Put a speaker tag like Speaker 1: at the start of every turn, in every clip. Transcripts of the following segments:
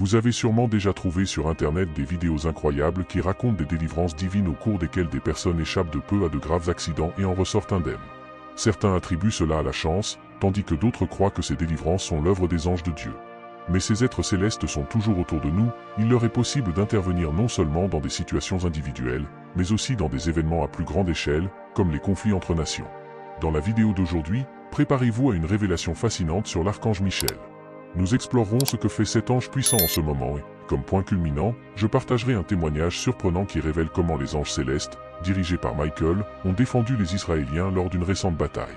Speaker 1: Vous avez sûrement déjà trouvé sur internet des vidéos incroyables qui racontent des délivrances divines au cours desquelles des personnes échappent de peu à de graves accidents et en ressortent indemnes. Certains attribuent cela à la chance, tandis que d'autres croient que ces délivrances sont l'œuvre des anges de Dieu. Mais ces êtres célestes sont toujours autour de nous, il leur est possible d'intervenir non seulement dans des situations individuelles, mais aussi dans des événements à plus grande échelle, comme les conflits entre nations. Dans la vidéo d'aujourd'hui, préparez-vous à une révélation fascinante sur l'archange Michel. Nous explorerons ce que fait cet ange puissant en ce moment et, comme point culminant, je partagerai un témoignage surprenant qui révèle comment les anges célestes, dirigés par Michael, ont défendu les Israéliens lors d'une récente bataille.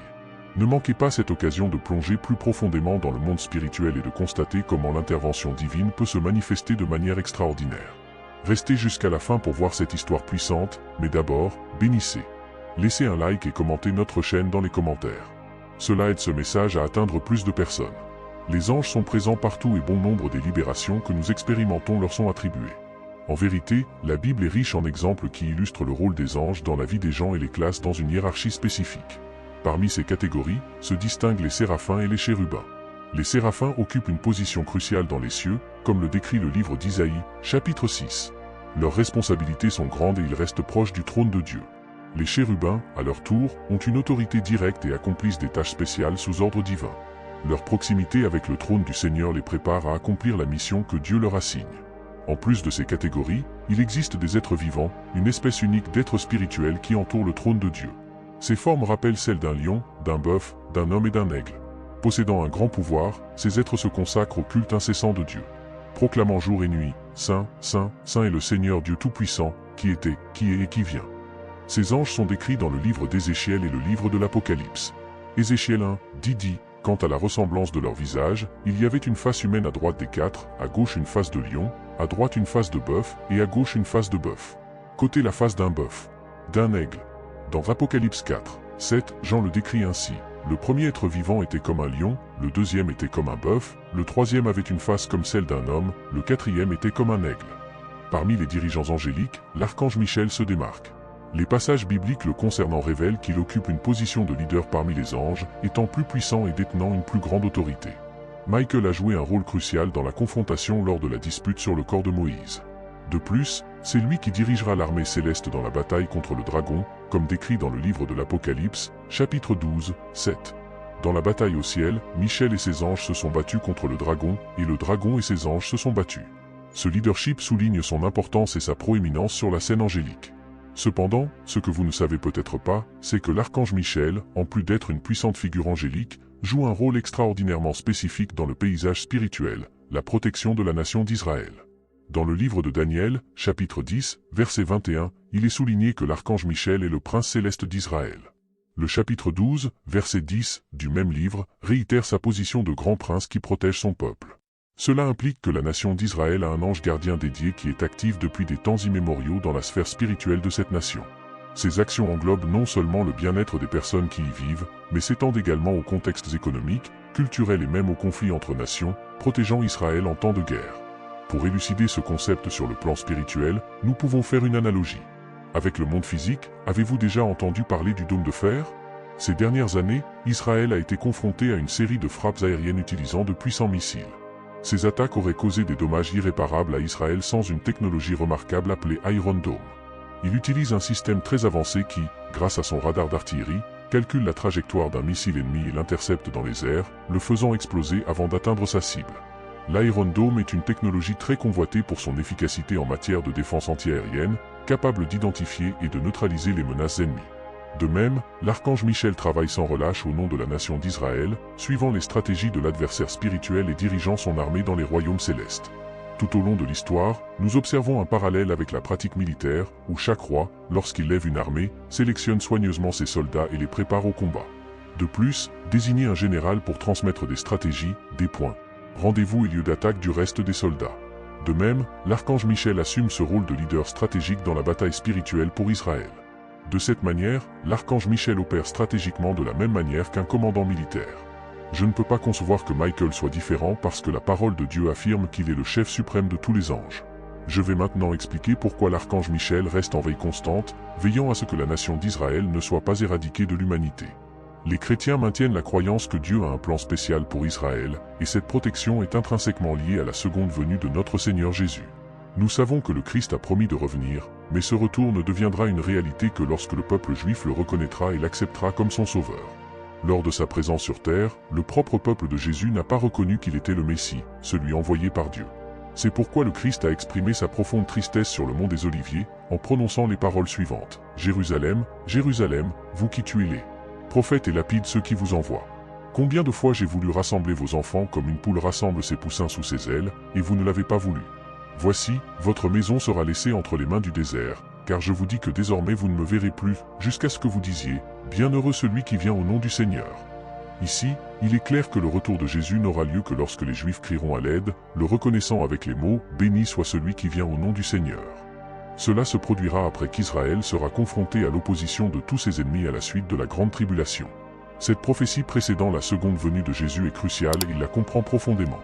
Speaker 1: Ne manquez pas cette occasion de plonger plus profondément dans le monde spirituel et de constater comment l'intervention divine peut se manifester de manière extraordinaire. Restez jusqu'à la fin pour voir cette histoire puissante, mais d'abord, bénissez. Laissez un like et commentez notre chaîne dans les commentaires. Cela aide ce message à atteindre plus de personnes. Les anges sont présents partout et bon nombre des libérations que nous expérimentons leur sont attribuées. En vérité, la Bible est riche en exemples qui illustrent le rôle des anges dans la vie des gens et les classent dans une hiérarchie spécifique. Parmi ces catégories, se distinguent les séraphins et les chérubins. Les séraphins occupent une position cruciale dans les cieux, comme le décrit le livre d'Isaïe, chapitre 6. Leurs responsabilités sont grandes et ils restent proches du trône de Dieu. Les chérubins, à leur tour, ont une autorité directe et accomplissent des tâches spéciales sous ordre divin. Leur proximité avec le trône du Seigneur les prépare à accomplir la mission que Dieu leur assigne. En plus de ces catégories, il existe des êtres vivants, une espèce unique d'êtres spirituels qui entourent le trône de Dieu. Ces formes rappellent celles d'un lion, d'un bœuf, d'un homme et d'un aigle. Possédant un grand pouvoir, ces êtres se consacrent au culte incessant de Dieu. Proclamant jour et nuit, « Saint, Saint, Saint est le Seigneur Dieu Tout-Puissant, qui était, qui est et qui vient ». Ces anges sont décrits dans le livre d'Ézéchiel et le livre de l'Apocalypse. Ézéchiel 1, dit, quant à la ressemblance de leur visage, il y avait une face humaine à droite des quatre, à gauche une face de lion, à droite une face de bœuf, et à gauche une face de bœuf. Côté la face d'un bœuf, d'un aigle. Dans Apocalypse 4, 7, Jean le décrit ainsi. Le premier être vivant était comme un lion, le deuxième était comme un bœuf, le troisième avait une face comme celle d'un homme, le quatrième était comme un aigle. Parmi les dirigeants angéliques, l'archange Michel se démarque. Les passages bibliques le concernant révèlent qu'il occupe une position de leader parmi les anges, étant plus puissant et détenant une plus grande autorité. Michael a joué un rôle crucial dans la confrontation lors de la dispute sur le corps de Moïse. De plus, c'est lui qui dirigera l'armée céleste dans la bataille contre le dragon, comme décrit dans le livre de l'Apocalypse, chapitre 12, 7. Dans la bataille au ciel, Michel et ses anges se sont battus contre le dragon, et le dragon et ses anges se sont battus. Ce leadership souligne son importance et sa proéminence sur la scène angélique. Cependant, ce que vous ne savez peut-être pas, c'est que l'archange Michel, en plus d'être une puissante figure angélique, joue un rôle extraordinairement spécifique dans le paysage spirituel, la protection de la nation d'Israël. Dans le livre de Daniel, chapitre 10, verset 21, il est souligné que l'archange Michel est le prince céleste d'Israël. Le chapitre 12, verset 10, du même livre, réitère sa position de grand prince qui protège son peuple. Cela implique que la nation d'Israël a un ange gardien dédié qui est actif depuis des temps immémoriaux dans la sphère spirituelle de cette nation. Ces actions englobent non seulement le bien-être des personnes qui y vivent, mais s'étendent également aux contextes économiques, culturels et même aux conflits entre nations, protégeant Israël en temps de guerre. Pour élucider ce concept sur le plan spirituel, nous pouvons faire une analogie. Avec le monde physique, avez-vous déjà entendu parler du dôme de fer? Ces dernières années, Israël a été confronté à une série de frappes aériennes utilisant de puissants missiles. Ces attaques auraient causé des dommages irréparables à Israël sans une technologie remarquable appelée Iron Dome. Il utilise un système très avancé qui, grâce à son radar d'artillerie, calcule la trajectoire d'un missile ennemi et l'intercepte dans les airs, le faisant exploser avant d'atteindre sa cible. L'Iron Dome est une technologie très convoitée pour son efficacité en matière de défense antiaérienne, capable d'identifier et de neutraliser les menaces ennemies. De même, l'archange Michel travaille sans relâche au nom de la nation d'Israël, suivant les stratégies de l'adversaire spirituel et dirigeant son armée dans les royaumes célestes. Tout au long de l'histoire, nous observons un parallèle avec la pratique militaire, où chaque roi, lorsqu'il lève une armée, sélectionne soigneusement ses soldats et les prépare au combat. De plus, désigner un général pour transmettre des stratégies, des points, rendez-vous et lieu d'attaque du reste des soldats. De même, l'archange Michel assume ce rôle de leader stratégique dans la bataille spirituelle pour Israël. De cette manière, l'archange Michel opère stratégiquement de la même manière qu'un commandant militaire. Je ne peux pas concevoir que Michael soit différent parce que la parole de Dieu affirme qu'il est le chef suprême de tous les anges. Je vais maintenant expliquer pourquoi l'archange Michel reste en veille constante, veillant à ce que la nation d'Israël ne soit pas éradiquée de l'humanité. Les chrétiens maintiennent la croyance que Dieu a un plan spécial pour Israël, et cette protection est intrinsèquement liée à la seconde venue de notre Seigneur Jésus. Nous savons que le Christ a promis de revenir, mais ce retour ne deviendra une réalité que lorsque le peuple juif le reconnaîtra et l'acceptera comme son sauveur. Lors de sa présence sur terre, le propre peuple de Jésus n'a pas reconnu qu'il était le Messie, celui envoyé par Dieu. C'est pourquoi le Christ a exprimé sa profonde tristesse sur le mont des Oliviers, en prononçant les paroles suivantes. « Jérusalem, Jérusalem, vous qui tuez les prophètes et lapides ceux qui vous envoient. Combien de fois j'ai voulu rassembler vos enfants comme une poule rassemble ses poussins sous ses ailes, et vous ne l'avez pas voulu. Voici, votre maison sera laissée entre les mains du désert, car je vous dis que désormais vous ne me verrez plus, jusqu'à ce que vous disiez, bienheureux celui qui vient au nom du Seigneur. » Ici, il est clair que le retour de Jésus n'aura lieu que lorsque les Juifs crieront à l'aide, le reconnaissant avec les mots « Béni soit celui qui vient au nom du Seigneur ». Cela se produira après qu'Israël sera confronté à l'opposition de tous ses ennemis à la suite de la grande tribulation. Cette prophétie précédant la seconde venue de Jésus est cruciale et il la comprend profondément.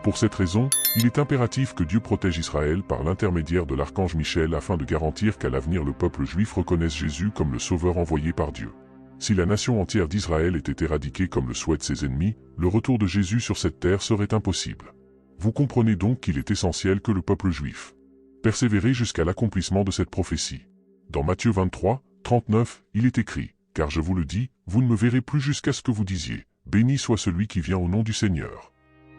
Speaker 1: Pour cette raison, il est impératif que Dieu protège Israël par l'intermédiaire de l'archange Michel afin de garantir qu'à l'avenir le peuple juif reconnaisse Jésus comme le sauveur envoyé par Dieu. Si la nation entière d'Israël était éradiquée comme le souhaitent ses ennemis, le retour de Jésus sur cette terre serait impossible. Vous comprenez donc qu'il est essentiel que le peuple juif persévère jusqu'à l'accomplissement de cette prophétie. Dans Matthieu 23, 39, il est écrit « Car je vous le dis, vous ne me verrez plus jusqu'à ce que vous disiez, béni soit celui qui vient au nom du Seigneur. »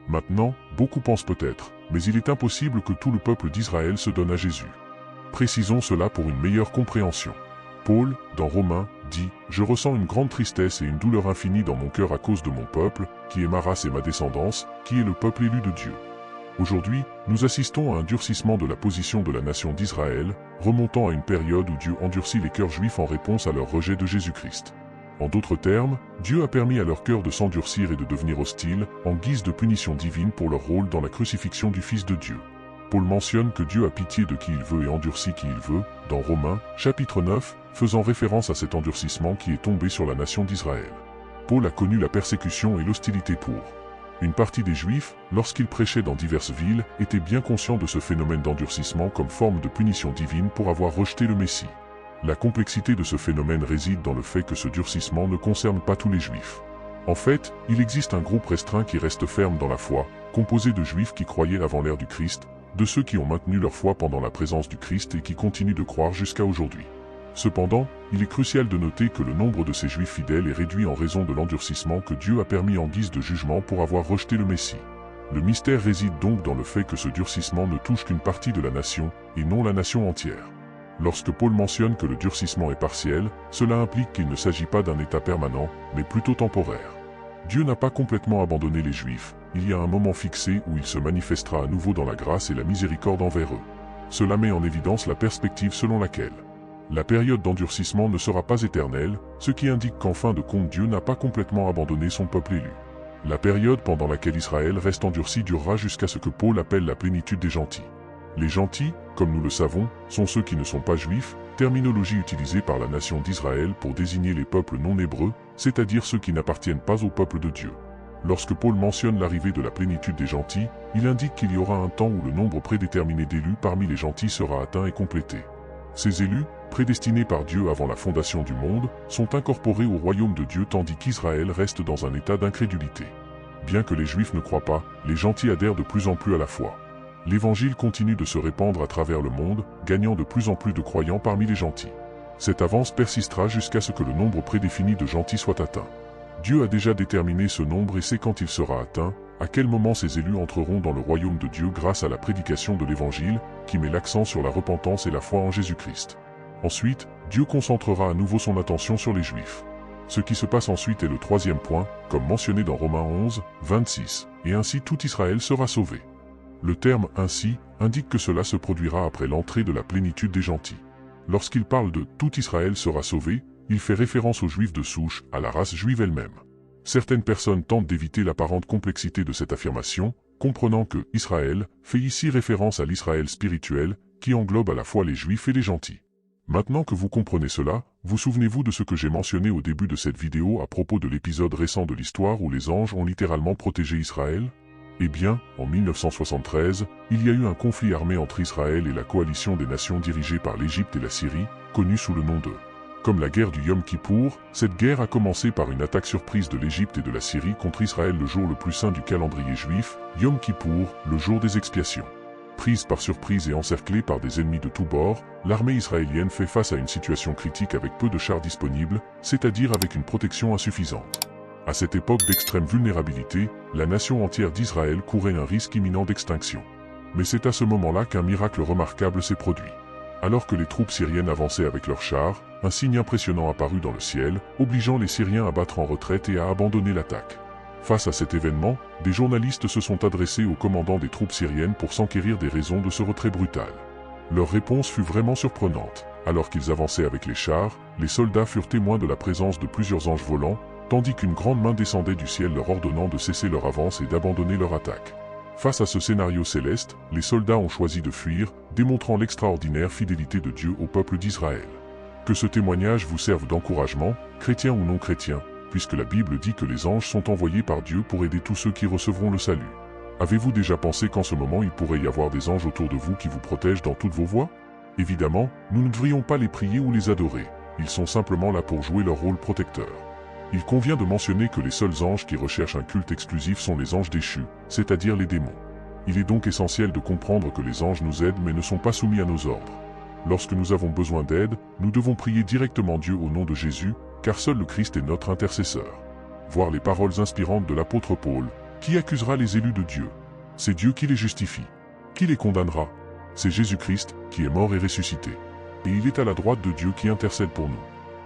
Speaker 1: Maintenant, beaucoup pensent peut-être, mais il est impossible que tout le peuple d'Israël se donne à Jésus. Précisons cela pour une meilleure compréhension. Paul, dans Romains, dit « Je ressens une grande tristesse et une douleur infinie dans mon cœur à cause de mon peuple, qui est ma race et ma descendance, qui est le peuple élu de Dieu. » Aujourd'hui, nous assistons à un durcissement de la position de la nation d'Israël, remontant à une période où Dieu endurcit les cœurs juifs en réponse à leur rejet de Jésus-Christ. En d'autres termes, Dieu a permis à leur cœur de s'endurcir et de devenir hostile, en guise de punition divine pour leur rôle dans la crucifixion du Fils de Dieu. Paul mentionne que Dieu a pitié de qui il veut et endurcit qui il veut, dans Romains, chapitre 9, faisant référence à cet endurcissement qui est tombé sur la nation d'Israël. Paul a connu la persécution et l'hostilité pour. Une partie des Juifs, lorsqu'ils prêchaient dans diverses villes, étaient bien conscients de ce phénomène d'endurcissement comme forme de punition divine pour avoir rejeté le Messie. La complexité de ce phénomène réside dans le fait que ce durcissement ne concerne pas tous les Juifs. En fait, il existe un groupe restreint qui reste ferme dans la foi, composé de Juifs qui croyaient avant l'ère du Christ, de ceux qui ont maintenu leur foi pendant la présence du Christ et qui continuent de croire jusqu'à aujourd'hui. Cependant, il est crucial de noter que le nombre de ces Juifs fidèles est réduit en raison de l'endurcissement que Dieu a permis en guise de jugement pour avoir rejeté le Messie. Le mystère réside donc dans le fait que ce durcissement ne touche qu'une partie de la nation, et non la nation entière. Lorsque Paul mentionne que le durcissement est partiel, cela implique qu'il ne s'agit pas d'un état permanent, mais plutôt temporaire. Dieu n'a pas complètement abandonné les Juifs, il y a un moment fixé où il se manifestera à nouveau dans la grâce et la miséricorde envers eux. Cela met en évidence la perspective selon laquelle la période d'endurcissement ne sera pas éternelle, ce qui indique qu'en fin de compte Dieu n'a pas complètement abandonné son peuple élu. La période pendant laquelle Israël reste endurci durera jusqu'à ce que Paul appelle la plénitude des gentils. Les gentils, comme nous le savons, sont ceux qui ne sont pas juifs, terminologie utilisée par la nation d'Israël pour désigner les peuples non hébreux, c'est-à-dire ceux qui n'appartiennent pas au peuple de Dieu. Lorsque Paul mentionne l'arrivée de la plénitude des gentils, il indique qu'il y aura un temps où le nombre prédéterminé d'élus parmi les gentils sera atteint et complété. Ces élus, prédestinés par Dieu avant la fondation du monde, sont incorporés au royaume de Dieu tandis qu'Israël reste dans un état d'incrédulité. Bien que les Juifs ne croient pas, les gentils adhèrent de plus en plus à la foi. L'Évangile continue de se répandre à travers le monde, gagnant de plus en plus de croyants parmi les gentils. Cette avance persistera jusqu'à ce que le nombre prédéfini de gentils soit atteint. Dieu a déjà déterminé ce nombre et sait quand il sera atteint, à quel moment ces élus entreront dans le royaume de Dieu grâce à la prédication de l'Évangile, qui met l'accent sur la repentance et la foi en Jésus-Christ. Ensuite, Dieu concentrera à nouveau son attention sur les Juifs. Ce qui se passe ensuite est le troisième point, comme mentionné dans Romains 11, 26, et ainsi tout Israël sera sauvé. Le terme « ainsi » indique que cela se produira après l'entrée de la plénitude des gentils. Lorsqu'il parle de « tout Israël sera sauvé », il fait référence aux Juifs de souche, à la race juive elle-même. Certaines personnes tentent d'éviter l'apparente complexité de cette affirmation, comprenant que « Israël » fait ici référence à l'Israël spirituel, qui englobe à la fois les Juifs et les gentils. Maintenant que vous comprenez cela, vous souvenez-vous de ce que j'ai mentionné au début de cette vidéo à propos de l'épisode récent de l'histoire où les anges ont littéralement protégé Israël ? Eh bien, en 1973, il y a eu un conflit armé entre Israël et la coalition des nations dirigée par l'Égypte et la Syrie, connue sous le nom de Comme la guerre du Yom Kippour, cette guerre a commencé par une attaque surprise de l'Égypte et de la Syrie contre Israël le jour le plus saint du calendrier juif, Yom Kippour, le jour des expiations. Prise par surprise et encerclée par des ennemis de tous bords, l'armée israélienne fait face à une situation critique avec peu de chars disponibles, c'est-à-dire avec une protection insuffisante. À cette époque d'extrême vulnérabilité, la nation entière d'Israël courait un risque imminent d'extinction. Mais c'est à ce moment-là qu'un miracle remarquable s'est produit. Alors que les troupes syriennes avançaient avec leurs chars, un signe impressionnant apparut dans le ciel, obligeant les Syriens à battre en retraite et à abandonner l'attaque. Face à cet événement, des journalistes se sont adressés au commandant des troupes syriennes pour s'enquérir des raisons de ce retrait brutal. Leur réponse fut vraiment surprenante. Alors qu'ils avançaient avec les chars, les soldats furent témoins de la présence de plusieurs anges volants, tandis qu'une grande main descendait du ciel leur ordonnant de cesser leur avance et d'abandonner leur attaque. Face à ce scénario céleste, les soldats ont choisi de fuir, démontrant l'extraordinaire fidélité de Dieu au peuple d'Israël. Que ce témoignage vous serve d'encouragement, chrétien ou non chrétien, puisque la Bible dit que les anges sont envoyés par Dieu pour aider tous ceux qui recevront le salut. Avez-vous déjà pensé qu'en ce moment il pourrait y avoir des anges autour de vous qui vous protègent dans toutes vos voies? Évidemment, nous ne devrions pas les prier ou les adorer, ils sont simplement là pour jouer leur rôle protecteur. Il convient de mentionner que les seuls anges qui recherchent un culte exclusif sont les anges déchus, c'est-à-dire les démons. Il est donc essentiel de comprendre que les anges nous aident mais ne sont pas soumis à nos ordres. Lorsque nous avons besoin d'aide, nous devons prier directement Dieu au nom de Jésus, car seul le Christ est notre intercesseur. Voir les paroles inspirantes de l'apôtre Paul, qui accusera les élus de Dieu? C'est Dieu qui les justifie. Qui les condamnera? C'est Jésus-Christ, qui est mort et ressuscité. Et il est à la droite de Dieu qui intercède pour nous.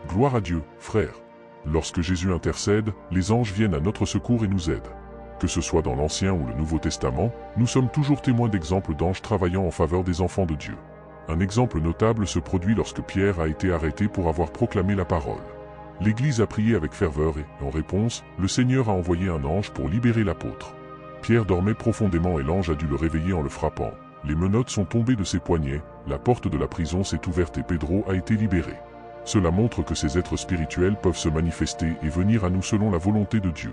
Speaker 1: Gloire à Dieu, frères. Lorsque Jésus intercède, les anges viennent à notre secours et nous aident. Que ce soit dans l'Ancien ou le Nouveau Testament, nous sommes toujours témoins d'exemples d'anges travaillant en faveur des enfants de Dieu. Un exemple notable se produit lorsque Pierre a été arrêté pour avoir proclamé la parole. L'Église a prié avec ferveur et, en réponse, le Seigneur a envoyé un ange pour libérer l'apôtre. Pierre dormait profondément et l'ange a dû le réveiller en le frappant. Les menottes sont tombées de ses poignets, la porte de la prison s'est ouverte et Pedro a été libéré. Cela montre que ces êtres spirituels peuvent se manifester et venir à nous selon la volonté de Dieu.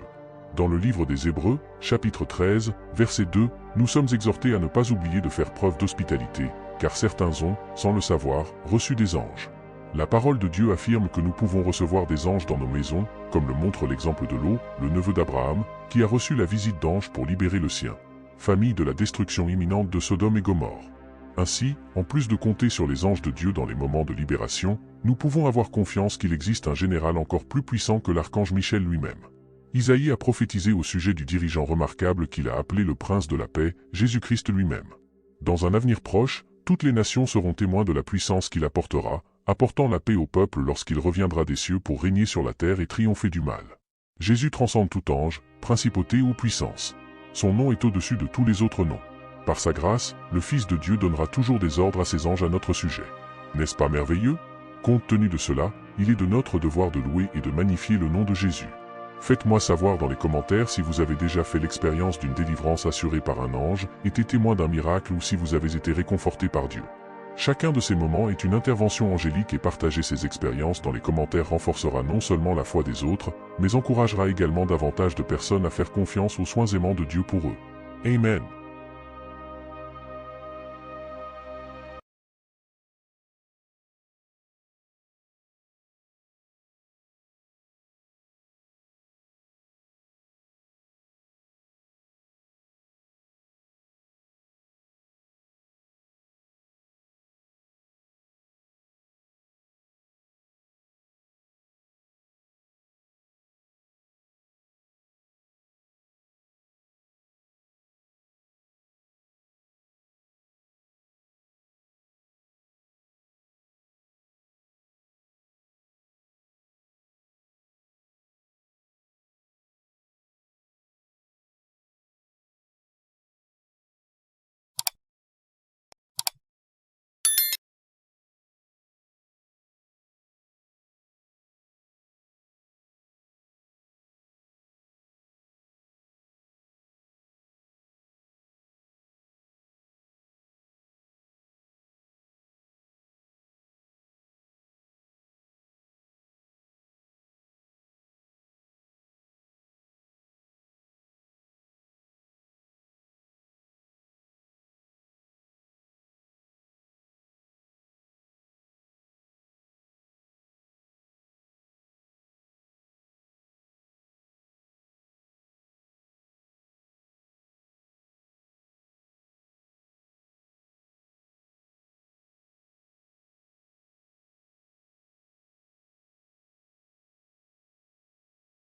Speaker 1: Dans le livre des Hébreux, chapitre 13, verset 2, nous sommes exhortés à ne pas oublier de faire preuve d'hospitalité, car certains ont, sans le savoir, reçu des anges. La parole de Dieu affirme que nous pouvons recevoir des anges dans nos maisons, comme le montre l'exemple de Lot, le neveu d'Abraham, qui a reçu la visite d'anges pour libérer le sien, famille de la destruction imminente de Sodome et Gomorrhe. Ainsi, en plus de compter sur les anges de Dieu dans les moments de libération, nous pouvons avoir confiance qu'il existe un général encore plus puissant que l'archange Michel lui-même. Isaïe a prophétisé au sujet du dirigeant remarquable qu'il a appelé le prince de la paix, Jésus-Christ lui-même. Dans un avenir proche, toutes les nations seront témoins de la puissance qu'il apportera, apportant la paix au peuple lorsqu'il reviendra des cieux pour régner sur la terre et triompher du mal. Jésus transcende tout ange, principauté ou puissance. Son nom est au-dessus de tous les autres noms. Par sa grâce, le Fils de Dieu donnera toujours des ordres à ses anges à notre sujet. N'est-ce pas merveilleux? Compte tenu de cela, il est de notre devoir de louer et de magnifier le nom de Jésus. Faites-moi savoir dans les commentaires si vous avez déjà fait l'expérience d'une délivrance assurée par un ange, été témoin d'un miracle ou si vous avez été réconforté par Dieu. Chacun de ces moments est une intervention angélique et partager ces expériences dans les commentaires renforcera non seulement la foi des autres, mais encouragera également davantage de personnes à faire confiance aux soins aimants de Dieu pour eux. Amen.